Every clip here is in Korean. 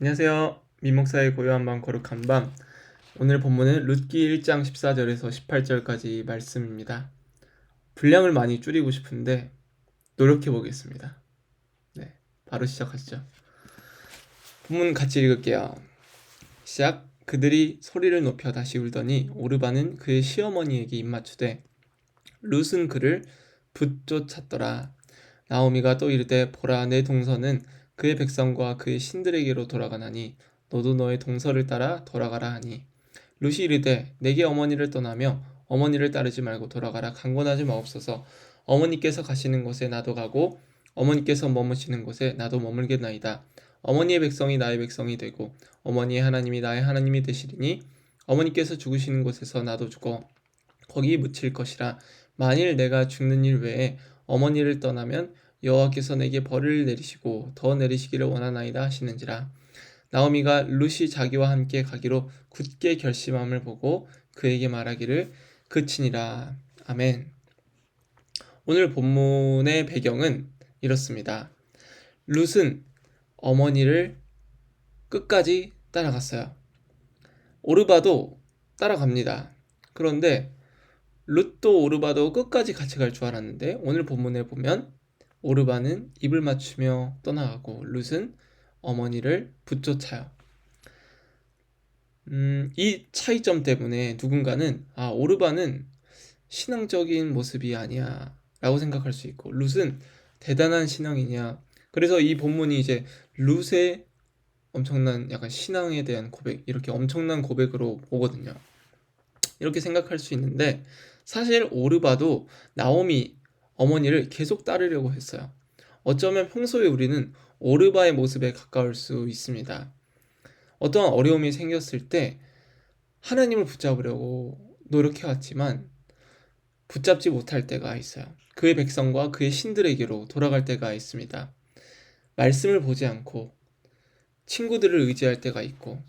안녕하세요. 민목사의 고요한 밤 거룩한 밤. 오늘 본문은 룻기 1장 14절에서 18절까지 말씀입니다. 분량을 많이 줄이고 싶은데 노력해 보겠습니다. 네, 바로 시작하시죠. 본문 같이 읽을게요. 시작. 그들이 소리를 높여 다시 울더니 오르바는 그의 시어머니에게 입맞추되 룻은 그를 붙쫓았더라. 나오미가 또 이르되 보라 내 동서는 그의 백성과 그의 신들에게로 돌아가나니 너도 너의 동서를 따라 돌아가라 하니 룻이 이르되 내게 어머니를 떠나며 어머니를 따르지 말고 돌아가라 강권하지 마옵소서. 어머니께서 가시는 곳에 나도 가고 어머니께서 머무시는 곳에 나도 머물겠나이다. 어머니의 백성이 나의 백성이 되고 어머니의 하나님이 나의 하나님이 되시리니 어머니께서 죽으시는 곳에서 나도 죽어 거기 묻힐 것이라. 만일 내가 죽는 일 외에 어머니를 떠나면 여호와께서 내게 벌을 내리시고 더 내리시기를 원하나이다 하시는지라. 나오미가 룻이 자기와 함께 가기로 굳게 결심함을 보고 그에게 말하기를 그치니라. 아멘. 오늘 본문의 배경은 이렇습니다. 룻은 어머니를 끝까지 따라갔어요. 오르바도 따라갑니다. 그런데 룻도 오르바도 끝까지 같이 갈 줄 알았는데 오늘 본문에 보면 오르바는 입을 맞추며 떠나가고 룻은 어머니를 붙쫓아요. 이 차이점 때문에 누군가는 오르바는 신앙적인 모습이 아니야 라고 생각할 수 있고 룻은 대단한 신앙이냐. 그래서 이 본문이 이제 룻의 엄청난 약간 신앙에 대한 고백, 이렇게 엄청난 고백으로 보거든요. 이렇게 생각할 수 있는데 사실 오르바도 나오미 어머니를 계속 따르려고 했어요. 어쩌면 평소에 우리는 오르바의 모습에 가까울 수 있습니다. 어떠한 어려움이 생겼을 때 하나님을 붙잡으려고 노력해왔지만 붙잡지 못할 때가 있어요. 그의 백성과 그의 신들에게로 돌아갈 때가 있습니다. 말씀을 보지 않고 친구들을 의지할 때가 있고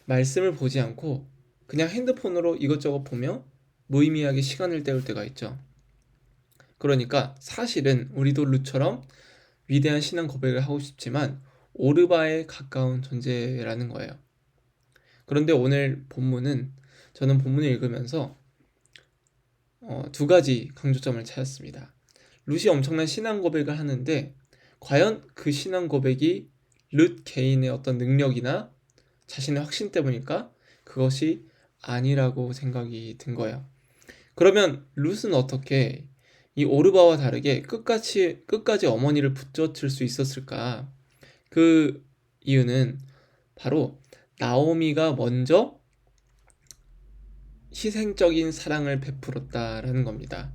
말씀을 보지 않고 그냥 핸드폰으로 이것저것 보며 무의미하게 시간을 때울 때가 있죠. 그러니까 사실은 우리도 룻처럼 위대한 신앙 고백을 하고 싶지만 오르바에 가까운 존재라는 거예요. 그런데 오늘 본문은 저는 본문을 읽으면서 두 가지 강조점을 찾았습니다. 룻이 엄청난 신앙 고백을 하는데 과연 그 신앙 고백이 룻 개인의 어떤 능력이나 자신의 확신 때문일까? 그것이 아니라고 생각이 든 거예요. 그러면 룻은 어떻게 이 오르바와 다르게 끝까지 어머니를 붙잡을 수 있었을까? 그 이유는 바로 나오미가 먼저 희생적인 사랑을 베풀었다라는 겁니다.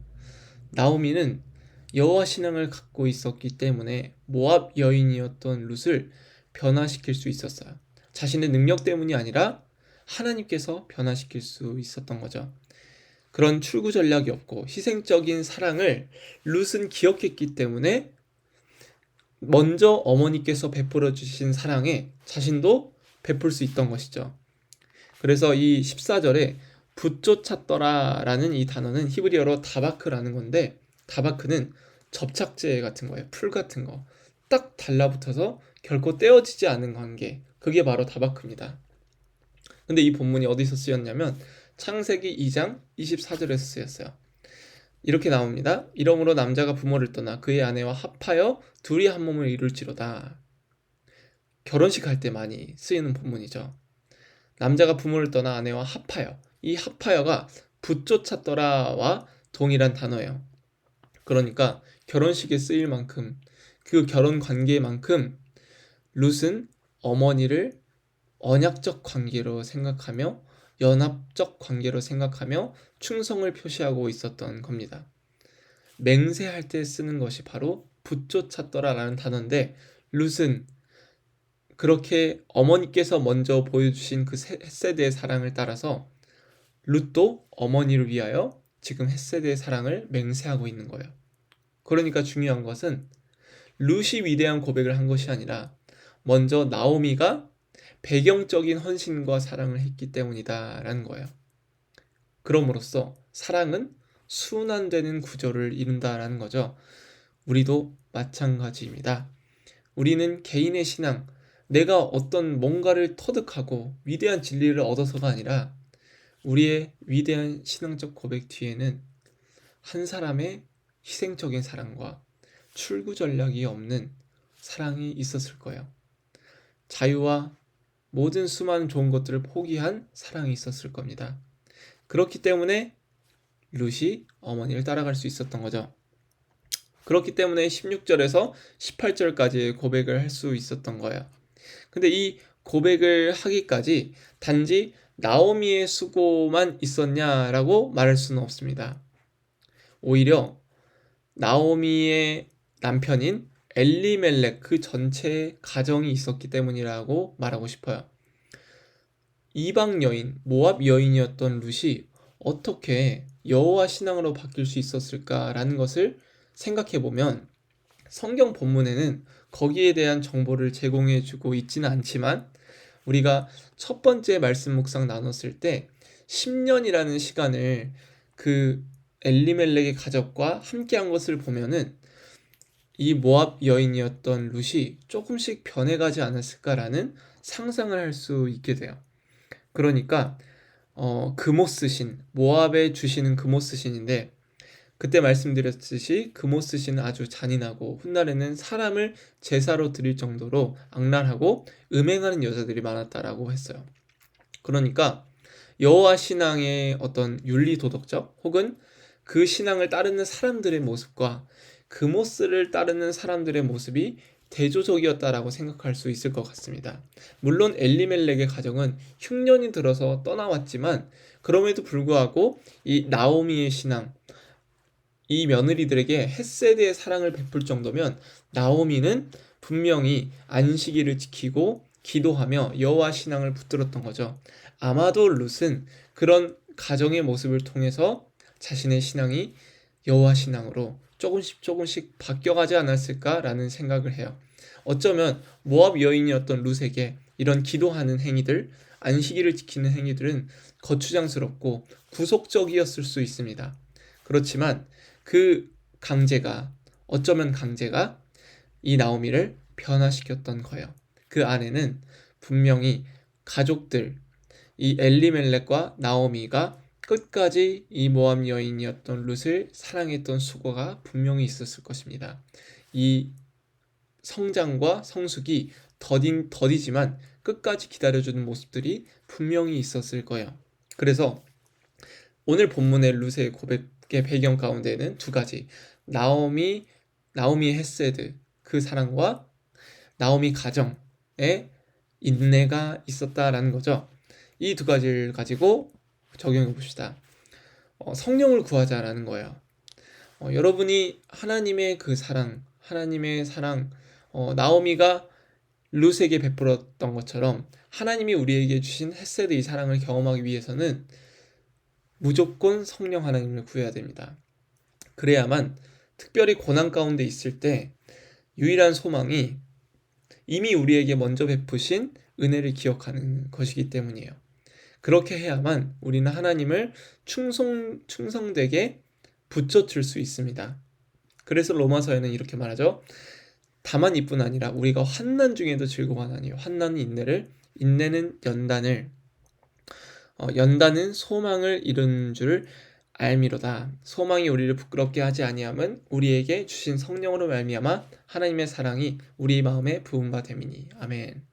나오미는 여호와 신앙을 갖고 있었기 때문에 모압 여인이었던 룻을 변화시킬 수 있었어요. 자신의 능력 때문이 아니라 하나님께서 변화시킬 수 있었던 거죠. 그런 출구 전략이 없고 희생적인 사랑을 룻은 기억했기 때문에 먼저 어머니께서 베풀어 주신 사랑에 자신도 베풀 수 있던 것이죠. 그래서 이 14절에 붙쫓았더라라는 이 단어는 히브리어로 다바크라는 건데 다바크는 접착제 같은 거예요. 풀 같은 거. 딱 달라붙어서 결코 떼어지지 않은 관계. 그게 바로 다바크입니다. 근데 이 본문이 어디서 쓰였냐면 창세기 2장 24절에서 쓰였어요. 이렇게 나옵니다. 이러므로 남자가 부모를 떠나 그의 아내와 합하여 둘이 한 몸을 이룰지로다. 결혼식 할 때 많이 쓰이는 본문이죠. 남자가 부모를 떠나 아내와 합하여. 이 합하여가 붙쫓았더라와 동일한 단어예요. 그러니까 결혼식에 쓰일 만큼 그 결혼 관계만큼 룻은 어머니를 언약적 관계로 생각하며 연합적 관계로 생각하며 충성을 표시하고 있었던 겁니다. 맹세할 때 쓰는 것이 바로 붙쫓았더라라는 단어인데 룻은 그렇게 어머니께서 먼저 보여주신 그 헷세대의 사랑을 따라서 룻도 어머니를 위하여 지금 헷세대의 사랑을 맹세하고 있는 거예요. 그러니까 중요한 것은 룻이 위대한 고백을 한 것이 아니라 먼저 나오미가 배경적인 헌신과 사랑을 했기 때문이다라는 거예요. 그럼으로써 사랑은 순환되는 구조를 이룬다라는 거죠. 우리도 마찬가지입니다. 우리는 개인의 신앙, 내가 어떤 뭔가를 터득하고 위대한 진리를 얻어서가 아니라 우리의 위대한 신앙적 고백 뒤에는 한 사람의 희생적인 사랑과 출구 전략이 없는 사랑이 있었을 거예요. 자유와 모든 수많은 좋은 것들을 포기한 사랑이 있었을 겁니다. 그렇기 때문에 룻이 어머니를 따라갈 수 있었던 거죠. 그렇기 때문에 16절에서 18절까지 고백을 할 수 있었던 거예요. 근데 이 고백을 하기까지 단지 나오미의 수고만 있었냐라고 말할 수는 없습니다. 오히려 나오미의 남편인 엘리멜렉 그 전체의 가정이 있었기 때문이라고 말하고 싶어요. 이방 여인, 모압 여인이었던 룻이 어떻게 여호와 신앙으로 바뀔 수 있었을까라는 것을 생각해 보면 성경 본문에는 거기에 대한 정보를 제공해 주고 있지는 않지만 우리가 첫 번째 말씀 묵상 나눴을 때 10년이라는 시간을 그 엘리멜렉의 가족과 함께한 것을 보면은 이 모압 여인이었던 룻이 조금씩 변해가지 않았을까라는 상상을 할 수 있게 돼요. 그러니까 금오스 신, 모압에 주시는 금오스 신인데 그때 말씀드렸듯이 금오스 신은 아주 잔인하고 훗날에는 사람을 제사로 드릴 정도로 악랄하고 음행하는 여자들이 많았다라고 했어요. 그러니까 여호와 신앙의 어떤 윤리 도덕적 혹은 그 신앙을 따르는 사람들의 모습과 금오스를 따르는 사람들의 모습이 대조적이었다라고 생각할 수 있을 것 같습니다. 물론 엘리멜렉의 가정은 흉년이 들어서 떠나왔지만 그럼에도 불구하고 이 나오미의 신앙, 이 며느리들에게 헷세드의 사랑을 베풀 정도면 나오미는 분명히 안식일을 지키고 기도하며 여호와 신앙을 붙들었던 거죠. 아마도 룻은 그런 가정의 모습을 통해서 자신의 신앙이 여호와 신앙으로 조금씩 조금씩 바뀌어가지 않았을까라는 생각을 해요. 어쩌면 모압 여인이었던 룻에게 이런 기도하는 행위들, 안식일을 지키는 행위들은 거추장스럽고 구속적이었을 수 있습니다. 그렇지만 그 강제가 어쩌면 강제가 이 나오미를 변화시켰던 거예요. 그 안에는 분명히 가족들, 이 엘리멜렉과 나오미가 끝까지 이 모압 여인이었던 룻을 사랑했던 수고가 분명히 있었을 것입니다. 이 성장과 성숙이 더디지만 끝까지 기다려주는 모습들이 분명히 있었을 거예요. 그래서 오늘 본문의 룻의 고백의 배경 가운데는 두 가지, 나오미의 헤세드 그 사랑과 나오미 가정의 인내가 있었다라는 거죠. 이 두 가지를 가지고 적용해 봅시다. 성령을 구하자라는 거예요. 여러분이 하나님의 그 사랑, 나오미가 룻에게 베풀었던 것처럼 하나님이 우리에게 주신 헤세드 이 사랑을 경험하기 위해서는 무조건 성령 하나님을 구해야 됩니다. 그래야만 특별히 고난 가운데 있을 때 유일한 소망이 이미 우리에게 먼저 베푸신 은혜를 기억하는 것이기 때문이에요. 그렇게 해야만 우리는 하나님을 충성되게 붙여줄 수 있습니다. 그래서 로마서에는 이렇게 말하죠. 다만 이뿐 아니라 우리가 환난 중에도 즐거워하나니 환난은 인내를, 인내는 연단은 소망을 이룬 줄 알미로다. 소망이 우리를 부끄럽게 하지 아니함은 우리에게 주신 성령으로 말미암아 하나님의 사랑이 우리 마음에 부은 바 됨이니. 아멘.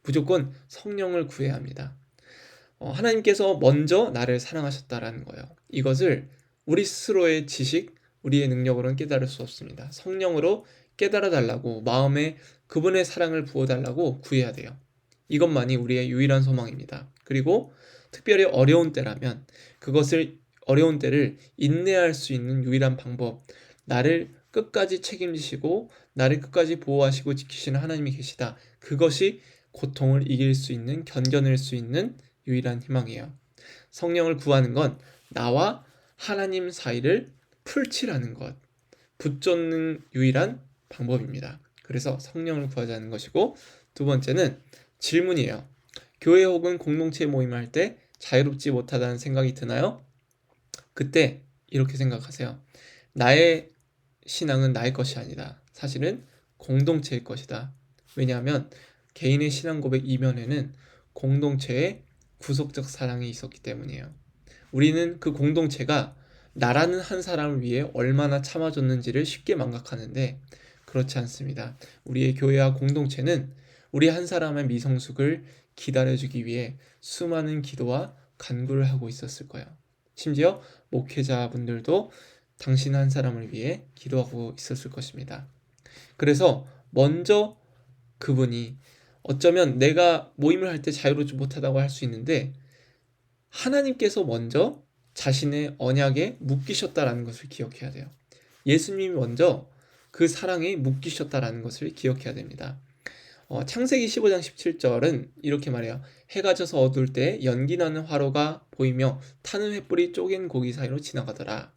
무조건 성령을 구해야 합니다. 하나님께서 먼저 나를 사랑하셨다라는 거예요. 이것을 우리 스스로의 지식, 우리의 능력으로는 깨달을 수 없습니다. 성령으로 깨달아 달라고, 마음에 그분의 사랑을 부어달라고 구해야 돼요. 이것만이 우리의 유일한 소망입니다. 그리고 특별히 어려운 때라면 어려운 때를 인내할 수 있는 유일한 방법, 나를 끝까지 책임지시고 나를 끝까지 보호하시고 지키시는 하나님이 계시다. 그것이 고통을 이길 수 있는, 견뎌낼 수 있는 유일한 희망이에요. 성령을 구하는 건 나와 하나님 사이를 풀칠하는 것, 붙잡는 유일한 방법입니다. 그래서 성령을 구하자는 것이고, 두 번째는 질문이에요. 교회 혹은 공동체 모임을 할 때 자유롭지 못하다는 생각이 드나요? 그때 이렇게 생각하세요. 나의 신앙은 나의 것이 아니다. 사실은 공동체의 것이다. 왜냐하면 개인의 신앙 고백 이면에는 공동체의 구속적 사랑이 있었기 때문이에요. 우리는 그 공동체가 나라는 한 사람을 위해 얼마나 참아줬는지를 쉽게 망각하는데 그렇지 않습니다. 우리의 교회와 공동체는 우리 한 사람의 미성숙을 기다려주기 위해 수많은 기도와 간구를 하고 있었을 거예요. 심지어 목회자분들도 당신 한 사람을 위해 기도하고 있었을 것입니다. 그래서 먼저 그분이 어쩌면 내가 모임을 할 때 자유롭지 못하다고 할 수 있는데 하나님께서 먼저 자신의 언약에 묶이셨다라는 것을 기억해야 돼요. 예수님이 먼저 그 사랑에 묶이셨다라는 것을 기억해야 됩니다. 창세기 15장 17절은 이렇게 말해요. 해가 져서 어두울 때 연기 나는 화로가 보이며 타는 횃불이 쪼갠 고기 사이로 지나가더라.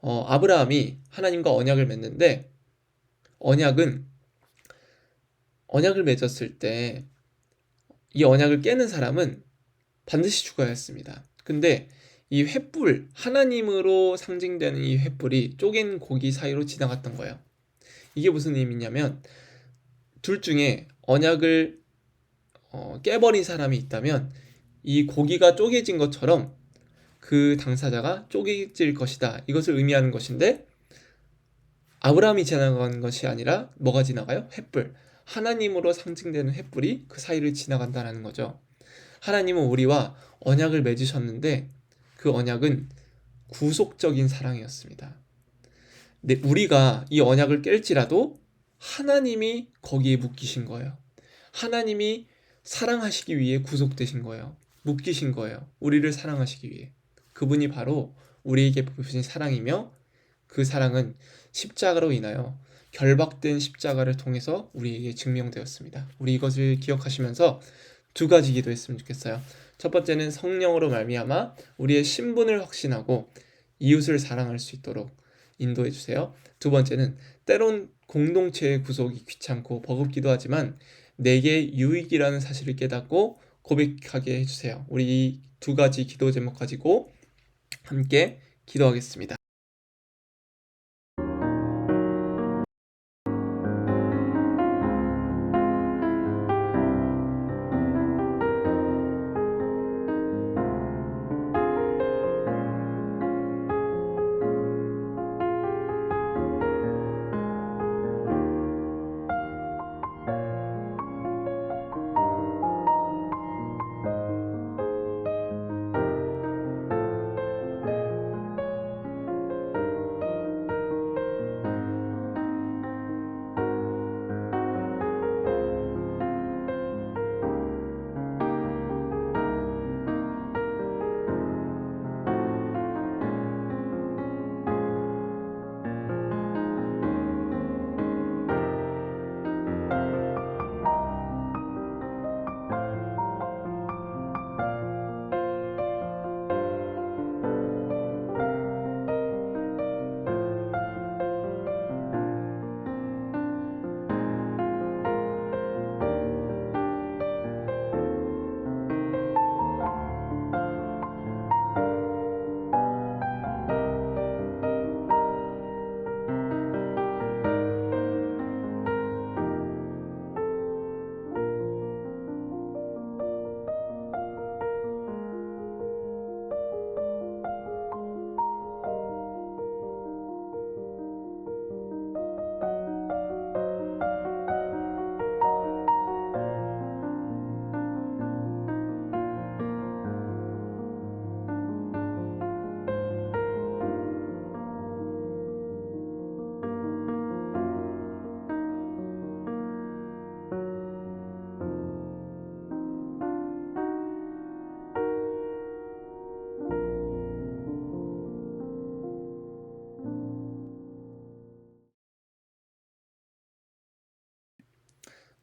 아브라함이 하나님과 언약을 맺는데 언약은 언약을 맺었을 때 이 언약을 깨는 사람은 반드시 죽어야 했습니다. 근데 이 횃불, 하나님으로 상징되는 이 횃불이 쪼갠 고기 사이로 지나갔던 거예요. 이게 무슨 의미냐면 둘 중에 언약을 깨버린 사람이 있다면 이 고기가 쪼개진 것처럼 그 당사자가 쪼개질 것이다. 이것을 의미하는 것인데 아브라함이 지나간 것이 아니라 뭐가 지나가요? 횃불. 하나님으로 상징되는 횃불이 그 사이를 지나간다는 거죠. 하나님은 우리와 언약을 맺으셨는데 그 언약은 구속적인 사랑이었습니다. 근데 우리가 이 언약을 깰지라도 하나님이 거기에 묶이신 거예요. 하나님이 사랑하시기 위해 구속되신 거예요. 묶이신 거예요. 우리를 사랑하시기 위해. 그분이 바로 우리에게 베푸신 사랑이며 그 사랑은 십자가로 인하여 결박된 십자가를 통해서 우리에게 증명되었습니다. 우리 이것을 기억하시면서 두 가지 기도했으면 좋겠어요. 첫 번째는 성령으로 말미암아 우리의 신분을 확신하고 이웃을 사랑할 수 있도록 인도해 주세요. 두 번째는 때론 공동체의 구속이 귀찮고 버겁기도 하지만 내게 유익이라는 사실을 깨닫고 고백하게 해주세요. 우리 이 두 가지 기도 제목 가지고 함께 기도하겠습니다.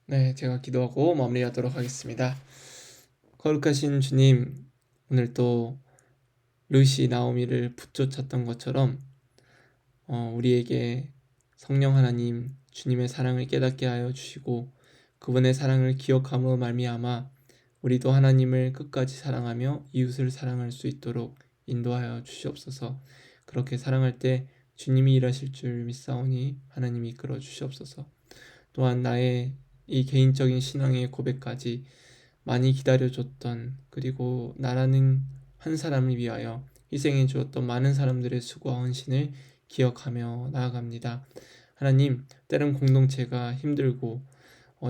네, 제가 기도하고 마무리하도록 하겠습니다. 거룩하신 주님, 오늘 또 루시 나오미를 붙쫓았던 것처럼 우리에게 성령 하나님 주님의 사랑을 깨닫게 하여 주시고 그분의 사랑을 기억함으로 말미암아 우리도 하나님을 끝까지 사랑하며 이웃을 사랑할 수 있도록 인도하여 주시옵소서. 그렇게 사랑할 때 주님이 일하실 줄 믿사오니 하나님이 이끌어 주시옵소서. 또한 나의 이 개인적인 신앙의 고백까지 많이 기다려줬던, 그리고 나라는 한 사람을 위하여 희생해 주었던 많은 사람들의 수고와 헌신을 기억하며 나아갑니다. 하나님, 때론 공동체가 힘들고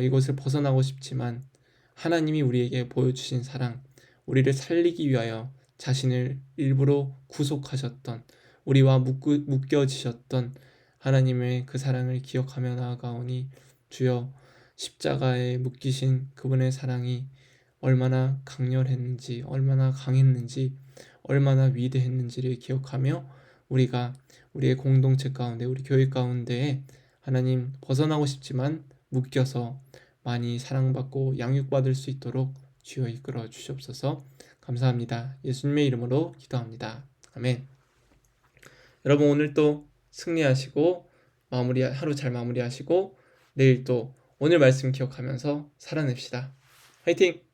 이것을 벗어나고 싶지만 하나님이 우리에게 보여주신 사랑, 우리를 살리기 위하여 자신을 일부러 구속하셨던, 우리와 묶여지셨던 하나님의 그 사랑을 기억하며 나아가오니, 주여, 십자가에 묶이신 그분의 사랑이 얼마나 강렬했는지, 얼마나 강했는지, 얼마나 위대했는지를 기억하며 우리가 우리의 공동체 가운데, 우리 교회 가운데에 하나님, 벗어나고 싶지만 묶여서 많이 사랑받고 양육받을 수 있도록 주여 이끌어 주시옵소서. 감사합니다. 예수님의 이름으로 기도합니다. 아멘. 여러분, 오늘 또 승리하시고 하루 잘 마무리하시고 내일 또 오늘 말씀 기억하면서 살아냅시다. 화이팅!